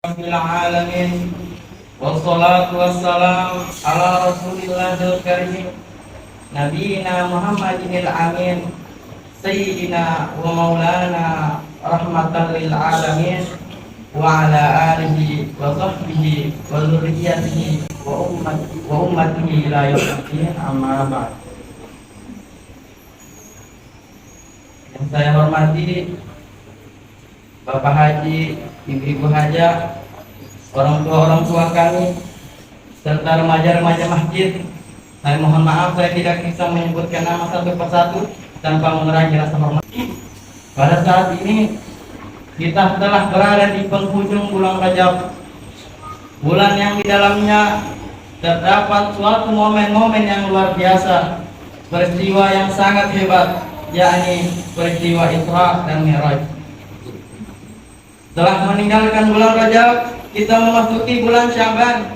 Rabbil alamin wassalatu wassalamu ala rasulillahil karim nabiyina Muhammadinil amin sayyidina wa maulana rahmatan lil alamin wa ala alihi wa sahbihi wa dzurriyyatihi wa ummatihi ila yaumil amma ba'd. Yang saya hormati Bapak Haji, Ibu-ibu Haja, orang tua kami, serta remaja-remaja masjid. Saya mohon maaf saya tidak bisa menyebutkan nama satu persatu tanpa mengurangi rasa hormat. Pada saat ini kita telah berada di penghujung bulan Rajab, bulan yang di dalamnya terdapat suatu momen-momen yang luar biasa, peristiwa yang sangat hebat, yakni peristiwa Isra dan Mi'raj. Setelah meninggalkan bulan Rajab, kita memasuki bulan Syaban.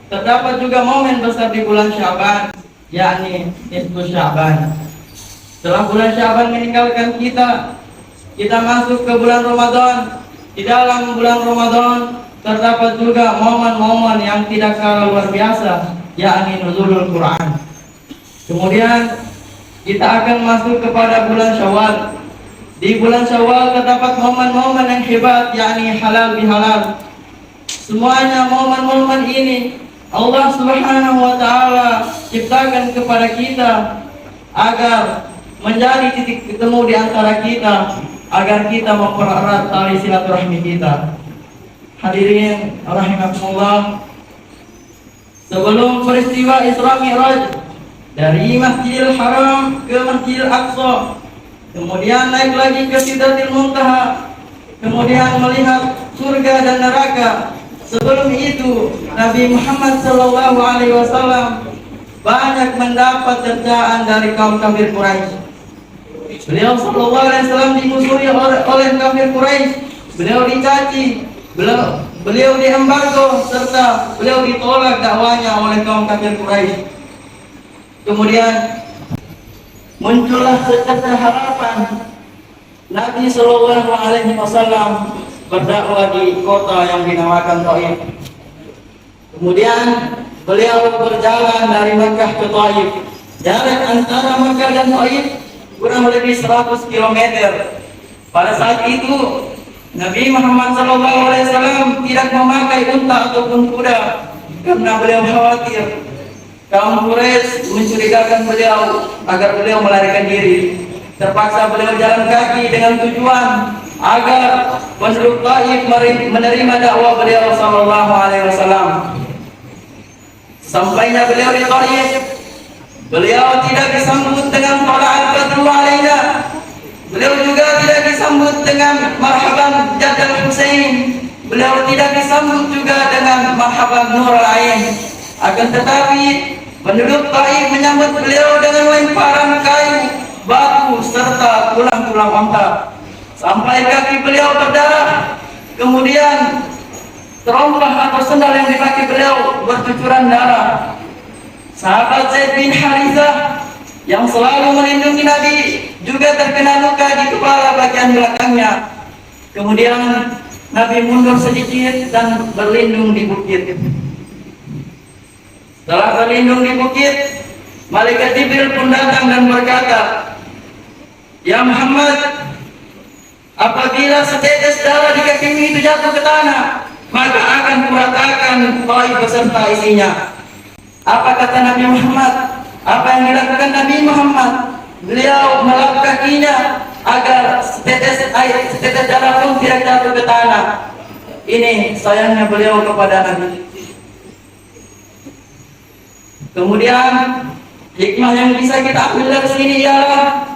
Terdapat juga momen besar di bulan Syaban, yakni Nisfu Syaban. Setelah bulan Syaban meninggalkan kita masuk ke bulan Ramadan. Di dalam bulan Ramadan terdapat juga momen-momen yang tidak kalah luar biasa, yakni nuzulul Quran. Kemudian kita akan masuk kepada bulan Syawal. Di bulan Syawal terdapat momen-momen yang hebat, yakni halal bihalal. Semuanya momen-momen ini Allah Subhanahu wa taala ciptakan kepada kita agar menjadi titik ketemu di antara kita, agar kita mempererat tali silaturahmi kita. Hadirin rahimakumullah, sebelum peristiwa Isra Mi'raj dari Masjidil Haram ke Masjidil Aqsa, kemudian naik lagi ke Sidratil Muntaha, kemudian melihat surga dan neraka. Sebelum itu Nabi Muhammad SAW banyak mendapat cercaan dari kaum kafir Quraisy. Beliau SAW dimusuhi oleh kafir Quraisy, beliau dicaci, beliau diembargo, serta beliau ditolak dakwanya oleh kaum kafir Quraisy. Kemudian muncullah secercah harapan. Nabi SAW berdakwah di kota yang dinamakan Thaif. Kemudian beliau berjalan dari Makkah ke Thaif. Jarak antara Makkah dan Thaif kurang lebih 100 km. Pada saat itu Nabi Muhammad SAW tidak memakai unta ataupun kuda karena beliau khawatir kaum Quraisy mencurigakan beliau agar beliau melarikan diri. Terpaksa beliau jalan kaki dengan tujuan agar penduduk Taif menerima dakwah beliau sallallahu alaihi wasallam. Sampainya beliau di Taif, beliau tidak disambut dengan tala'at badru alaina. Beliau juga tidak disambut dengan marhaban Jaddal Husain. Beliau tidak disambut juga dengan marhaban Nurul Ain. Akan tetapi penduduk Taif menyambut beliau dengan lemparan kayu, batu, serta tulang-tulang unta sampai kaki beliau berdarah. Kemudian terompah atau sendal yang dipakai beliau bercucuran darah. Sahabat Zaid bin Harithah yang selalu melindungi Nabi juga terkena luka di kepala bagian belakangnya. Kemudian Nabi mundur sedikit dan berlindung di bukit. Setelah berlindung di bukit, Malaikat Jibril pun datang dan berkata, "Ya Muhammad, apabila setetes darah di kakimu itu jatuh ke tanah, maka akan kuratakan Taif beserta isinya." Apa kata Nabi Muhammad? Apa yang dilakukan Nabi Muhammad? Beliau melap kakinya agar setetes darah pun tidak jatuh ke tanah. Ini sayangnya beliau kepada Nabi. Kemudian hikmah yang bisa kita ambil dari sini ialah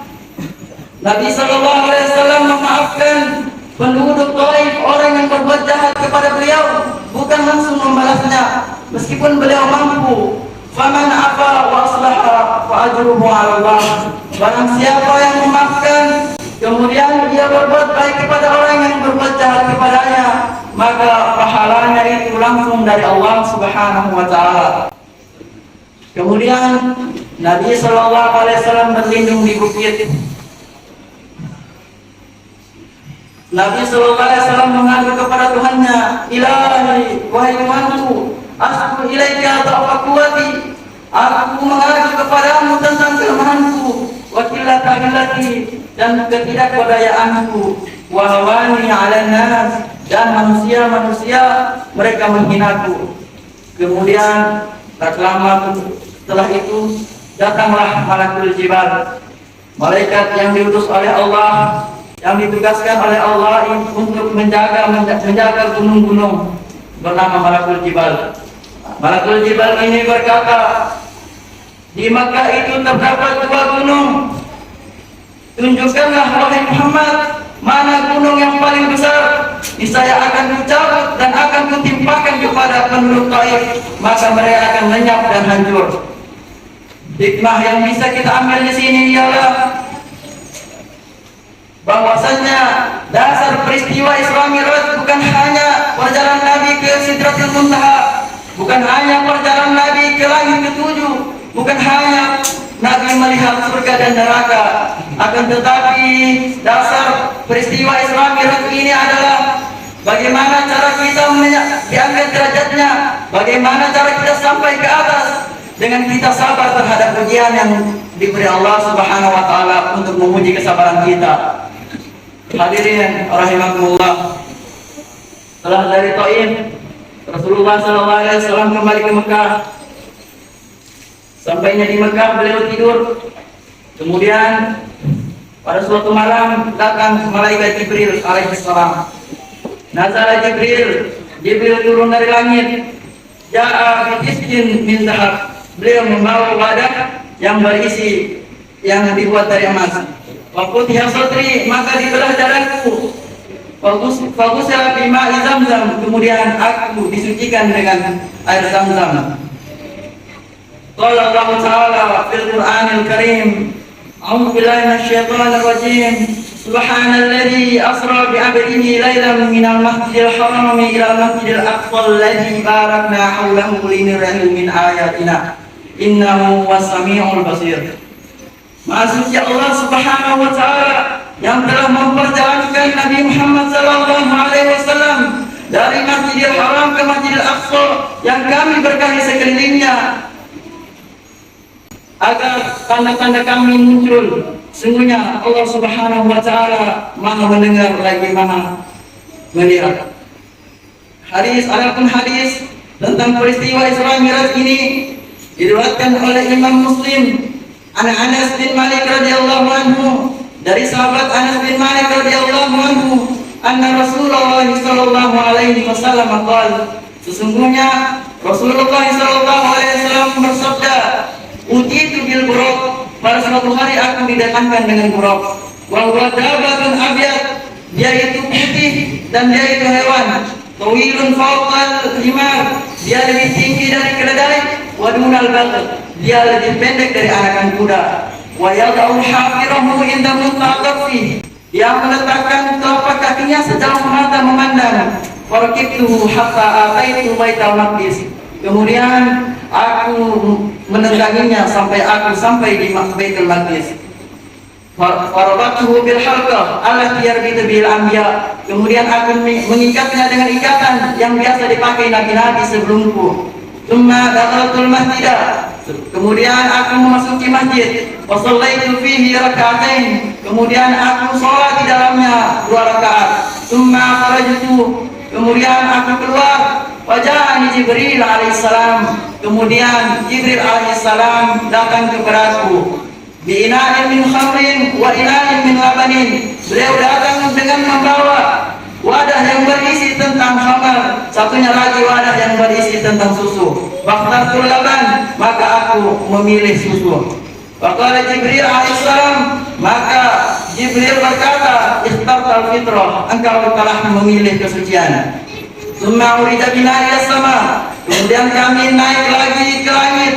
Nabi SAW memaafkan penduduk Taif, orang yang berbuat jahat kepada beliau, bukan langsung membalasnya, meskipun beliau mampu. Faman afa wa aslaha fa ajruhu 'ala Allah. Barang siapa yang memaafkan kemudian dia berbuat baik kepada orang yang berbuat jahat kepadanya, maka pahalanya itu langsung dari Allah Subhanahu wa taala. Kemudian Nabi SAW berlindung di bukit. Nabi Sallallahu Alaihi Wasallam mengadu kepada Tuhannya, Ilahi, wahai Tuhanku, asku ilaika ta'fa quwwati, aku mengadu kepadamu tentang kelemahanku, wa qillata hillati, dan ketidakberdayaanku, wa hawani 'alan nas, dan manusia-manusia mereka menghinaku. Kemudian tak lama setelah itu datanglah malakul jibal, malaikat yang diutus oleh Allah, yang ditugaskan oleh Allah untuk menjaga gunung-gunung, bernama malakul jibal. Malakul jibal ini berkata, di Makkah itu terdapat 2 gunung. Tunjukkanlah wahai Muhammad, mana gunung yang paling besar. Niscaya akan kucabut dan akan kutimpakan kepada penduduk Taif, maka mereka akan lenyap dan hancur. Hikmah yang bisa kita ambil di sini ialah bahwasanya dasar peristiwa Isra Mi'raj bukan hanya perjalanan Nabi ke Sidratul Muntaha, bukan hanya perjalanan Nabi ke langit ke-7, bukan hanya Nabi melihat surga dan neraka, akan tetapi dasar peristiwa Isra Mi'raj ini adalah bagaimana cara kita diangkat derajatnya, bagaimana cara kita sampai ke atas dengan kita sabar terhadap ujian yang diberi Allah Subhanahu wa taala untuk menguji kesabaran kita. Hadirin rahimakumullah, setelah dari Taif, Rasulullah sallallahu alaihi wasallam kembali ke Mekah. Sampainya di Mekah beliau tidur. Kemudian pada suatu malam datang malaikat Jibril alaihissalam. Nazala Jibril turun dari langit. Ja'a bitiskin min zahab. Beliau membawa wadah yang berisi, yang dibuat dari emas. Waqutiha sadri, maka dibelah dadaku. Fagusila bima'i Zamzam, kemudian aku disucikan dengan air Zamzam. Qala Allah Ta'ala fil Qur'anil Karim, A'udzu billahi minasyaitonir rajim. Subhanalladzi asra bi 'abdihi lailan minal masjidil haram ila masjidil aqsa alladzi barakna haulahu linuriyahu min ayatina. Innahu was-sami'ul basir. Maha suci Allah Subhanahu wa taala yang telah memperjalankan Nabi Muhammad sallallahu alaihi wasallam dari Masjidil Haram ke Masjidil Aqsa yang kami berkahi sekelilingnya, agar tanda-tanda kami muncul. Sungguhnya Allah Subhanahu wa taala Maha mendengar lagi Maha melihat. Adapun hadis tentang peristiwa Isra Mi'raj ini diriwayatkan oleh Imam Muslim Anas bin Malik radhiyallahu anhu, dari sahabat Anas bin Malik radhiyallahu anhu, anna Rasulullah sallallahu alaihi wasallam qala, sesungguhnya Rasulullah sallallahu alaihi wasallam bersabda, utitu bil buraq, pada suatu hari aku didatangkan dengan buraq, wa huwa dabatun abyad, dia itu putih dan dia itu hewan, tawilun fawqal himar, dia lebih tinggi dari keledai, wa dunal baghl, dia lebih pendek dari anakan kuda, wa yad'u hafirahu inda muntaqfi, dia meletakkan telapak kakinya sejauh mata memandang. Farqibtuhu hatta ataitu baitul maqdis, kemudian aku menungganginya sampai aku sampai di Baitul Maqdis. Farabatuhu bil halqah allati yarbitu bil anbiya, kemudian aku mengikatnya dengan ikatan yang biasa dipakai nabi-nabi sebelumku. Tsumma dakhaltul masjidah, kemudian aku memasuki masjid. Wa shallaitu fihi rak'atain, kemudian aku salat di dalamnya 2 rakaat. Tsumma kharajtu, kemudian aku keluar. Wajahani Jibril alaihissalam, kemudian Jibril alaihissalam datang kepadaku. Bi ina'in min khamrin wa ina'in min labanin, beliau datang dengan membawa wadah yang berisi tentang khamar, satunya lagi wadah yang berisi tentang susu. Waqtartul laban, maka aku memilih susu. Waqala Jibril alaihissalam, maka Jibril berkata, ikhtartal fitrah, engkau telah memilih kesucian. Tsumma urida bina ila sama, kemudian kami naik lagi ke langit.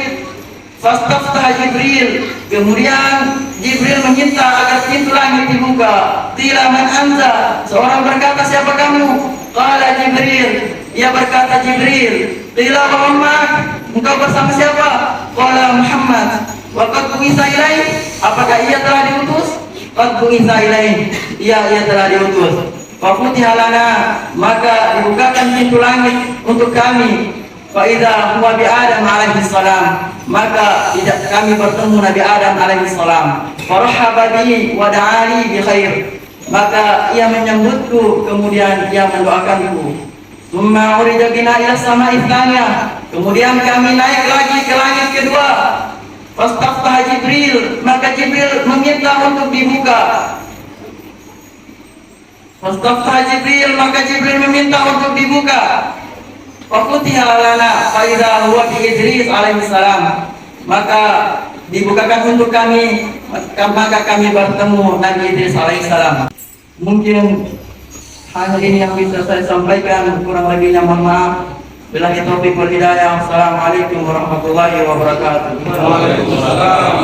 Fastaftah Jibril, kemudian Jibril meminta agar pintu langit dibuka. Qila man anta, seorang berkata, siapa kamu? Qala Jibril, ia berkata Jibril. Qila Muhammad, engkau bersama siapa? Qala Muhammad. Wa qad bu'itsa ilaihi, apakah ia telah diutus? Qad bu'itsa ilaihi, ia telah diutus. Fafutiha lana, maka dibukakan pintu langit untuk kami. Fa'idha huwa bi Adam alaihi salam, maka tidak kami bertemu Nabi Adam alaihi salam. Farahaba bi wa da'ali bi khair, maka ia menyambutku kemudian ia mendoakanku. Tsumma urija bina ila sama'i tsaniyah, kemudian kami naik lagi ke langit kedua. Fastaftaha Jibril, maka Jibril meminta untuk dibuka. Fastaftaha Jibril, maka Jibril meminta untuk dibuka. Fafutiha lana fa'idha huwa bi Idris alaihi salam, maka dibukakan untuk kami, maka kami bertemu Nabi Idris alaihi salam. Mungkin hanya ini yang bisa saya sampaikan, kurang lebihnya mohon maaf. Billahi taufiq wal hidayah. Assalamualaikum warahmatullahi wabarakatuh. Waalaikumsalam.